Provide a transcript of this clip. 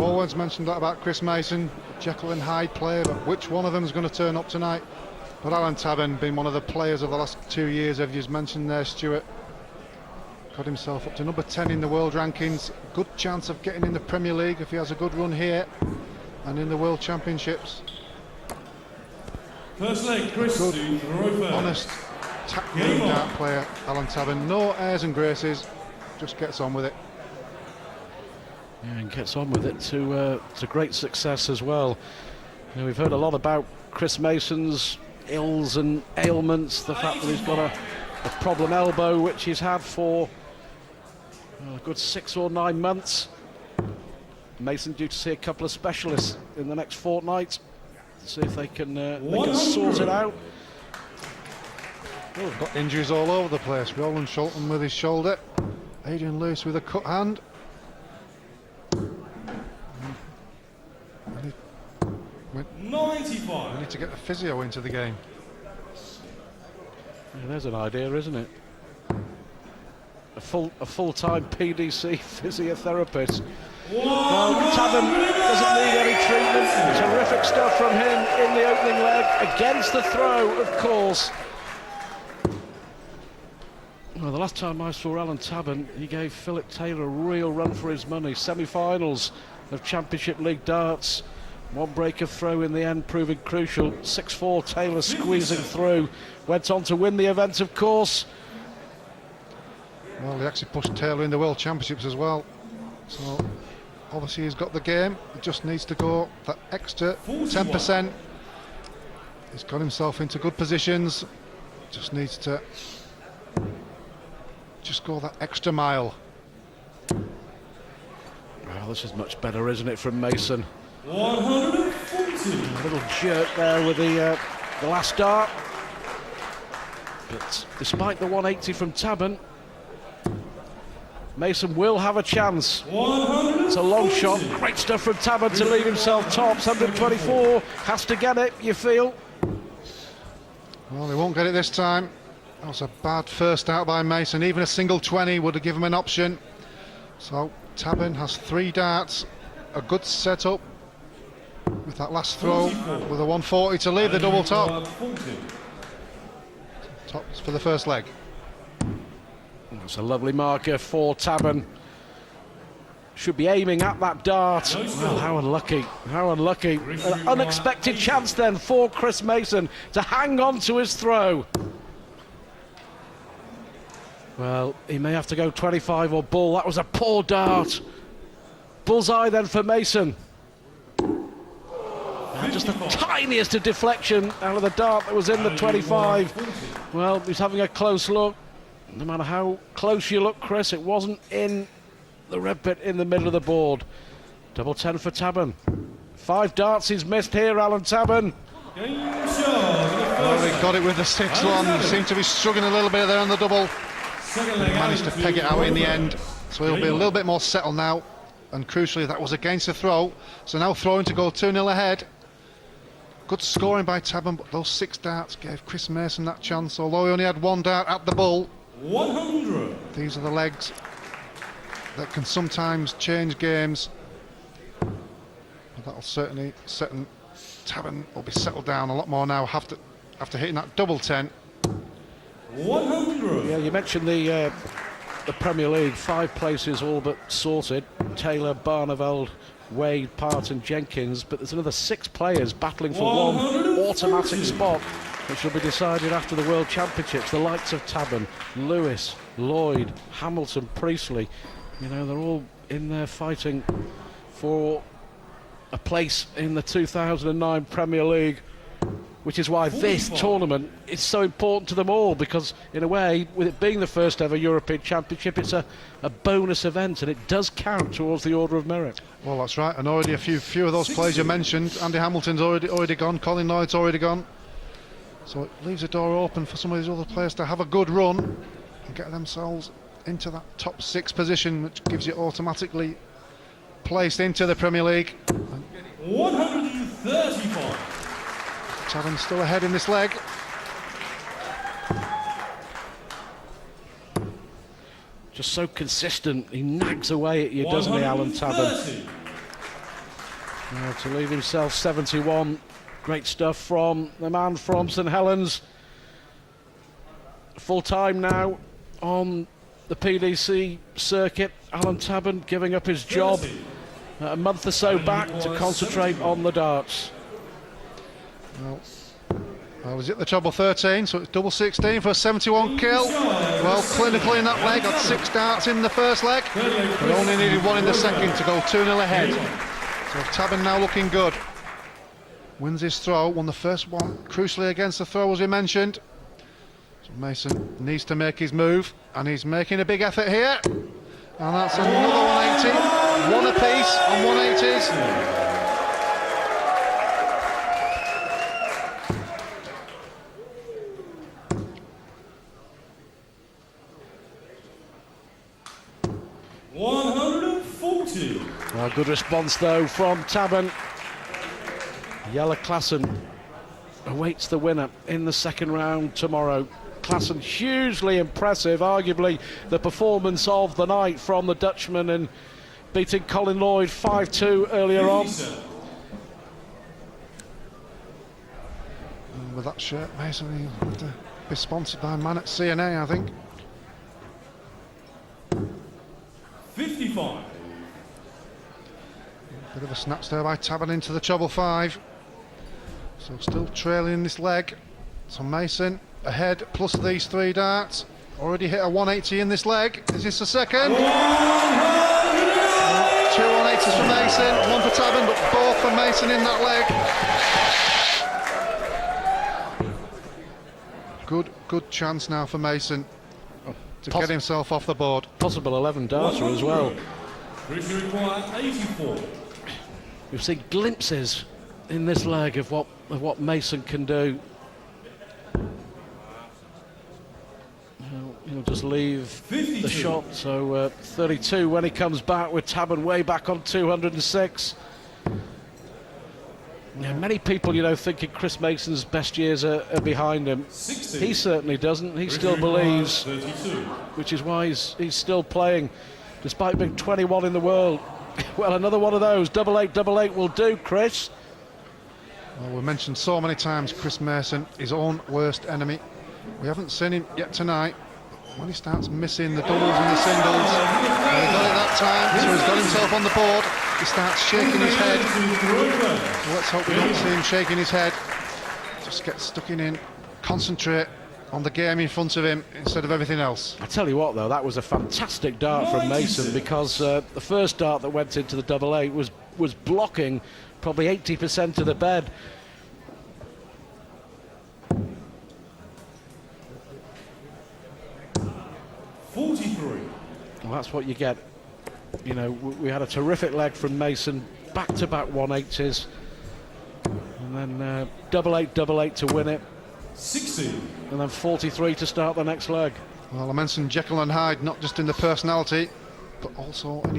forwards mentioned that about Chris Mason, Jekyll and Hyde player, but which one of them is going to turn up tonight? But Alan Tabern, been one of the players of the last 2 years, as you've mentioned there, Stuart, got himself up to number 10 in the world rankings. Good chance of getting in the Premier League if he has a good run here and in the World Championships. First leg, Chris. Good, honest, tactful dart player, Alan Tabern. No airs and graces, just gets on with it. Yeah, and gets on with it to great success as well. You know, we've heard a lot about Chris Mason's ills and ailments, the fact that he's got a problem elbow which he's had for a good 6 or 9 months. Mason due to see a couple of specialists in the next fortnight to see if they can sort it out. Oh, we've got injuries all over the place. Roland Shelton with his shoulder, Adrian Lewis with a cut hand. We 95. need to get a physio into the game. Yeah, there's an idea, isn't it? A full-time PDC physiotherapist. Well, Tabern doesn't need any treatment. Terrific stuff from him in the opening leg against the throw, of course. Well, the last time I saw Alan Tabern, he gave Philip Taylor a real run for his money. Semi-finals of Championship League darts. One break of throw in the end proving crucial. 6-4 Taylor squeezing through. Went on to win the event, of course. Well, they actually pushed Taylor in the World Championships as well. So, obviously he's got the game. He just needs to go that extra 10%. He's got himself into good positions. Just needs to just go that extra mile. Well, this is much better, isn't it, from Mason? 140. A little jerk there with the last dart. But despite the 180 from Tabern, Mason will have a chance. It's a long shot. Great stuff from Tabern to leave himself tops. 124. Has to get it, you feel. Well, they won't get it this time. That was a bad first out by Mason. Even a single 20 would have given him an option. So Tabern has 3 darts. A good setup with that last throw with a 140 to leave the double top. Tops for the first leg. That's a lovely marker for Tabern. Should be aiming at that dart. Well, how unlucky, how unlucky. An unexpected chance then for Chris Mason to hang on to his throw. Well, he may have to go 25 or bull. That was a poor dart. Bullseye then for Mason. And just the tiniest of deflection out of the dart that was in the 25. Well, he's having a close look. No matter how close you look, Chris, it wasn't in the red bit in the middle of the board. Double 10 for Tabern. 5 darts he's missed here, Alan Tabern. Well, he got it with the 6th one. He seemed to be struggling a little bit there on the double. He managed to peg it out in the end. So he'll be a little bit more settled now. And crucially, that was against the throw. So now throwing to go 2-0 ahead. Good scoring by Tabern, but those 6 darts gave Chris Mason that chance. Although he only had 1 dart at the bull. 100. These are the legs that can sometimes change games. But that'll certainly settle. Tabern will be settled down a lot more now after hitting that double 10. 100. Yeah, you mentioned the Premier League, 5 places all but sorted. Taylor, Barneveld, Wade, Parton, Jenkins, but there's another 6 players battling for one automatic spot, which will be decided after the World Championships. The likes of Tabern, Lewis, Lloyd, Hamilton, Priestley, you know, they're all in there fighting for a place in the 2009 Premier League, which is why this tournament is so important to them all, because in a way, with it being the first ever European Championship, it's a bonus event, and it does count towards the Order of Merit. Well, that's right, and already a few of those players you mentioned. Andy Hamilton's already gone, Colin Lloyd's already gone. So it leaves the door open for some of these other players to have a good run and get themselves into that top 6 position, which gives you automatically placed into the Premier League. 135. Tabern still ahead in this leg. Just so consistent, he nags away at you, doesn't he, Alan Tabern? To leave himself 71. Great stuff from the man from St Helens. Full time now on the PDC circuit. Alan Tabern giving up his job a month or so back to concentrate on the darts. Well, he's hit the treble 13, so it's double 16 for a 71 kill. Well, clinically in that leg, had 6 darts in the first leg, but only needed 1 in the second to go 2-0 ahead. So Tabern now looking good. Wins his throw, won the first one, crucially against the throw as we mentioned. So Mason needs to make his move, and he's making a big effort here. And that's another 180, 1 apiece on 180s. Good response though from Tabern. Jelle Klassen awaits the winner in the second round tomorrow. Klassen hugely impressive, arguably the performance of the night from the Dutchman, and beating Colin Lloyd 5-2 earlier on. And with that shirt, Mason, he'll have to be sponsored by a man at CNA, I think. 55. Bit of a snatch there by Tabern into the treble 5. So still trailing in this leg. So Mason ahead plus these 3 darts. Already hit a 180 in this leg. Is this the second? 2 180s for Mason, 1 for Tabern, but both for Mason in that leg. Good chance now for Mason to get himself off the board. Possible 11 darter as well. Require 84. We've seen glimpses in this leg of what Mason can do. He'll just leave 52. the shot, so 32 when he comes back, with Tabern way back on 206. Yeah, many people, thinking Chris Mason's best years are behind him. 60. He certainly doesn't. He still believes, 32. which is why he's still playing, despite being 21 in the world. Well, another one of those. 8888 will do, Chris. Well, we mentioned so many times Chris Mason, his own worst enemy. We haven't seen him yet tonight. When he starts missing the doubles and the singles, he got it that time, so he's got himself on the board. He starts shaking his head. So let's hope we don't see him shaking his head. Just get stuck in, concentrate on the game in front of him instead of everything else. I tell you what, though, that was a fantastic dart from Mason, because the first dart that went into the double 8 was blocking probably 80% of the bed. Well, that's what you get. We had a terrific leg from Mason, back-to-back 180s, and then double 8 to win it. 60. And then 43 to start the next leg. Well, I mentioned Jekyll and Hyde, not just in the personality, but also in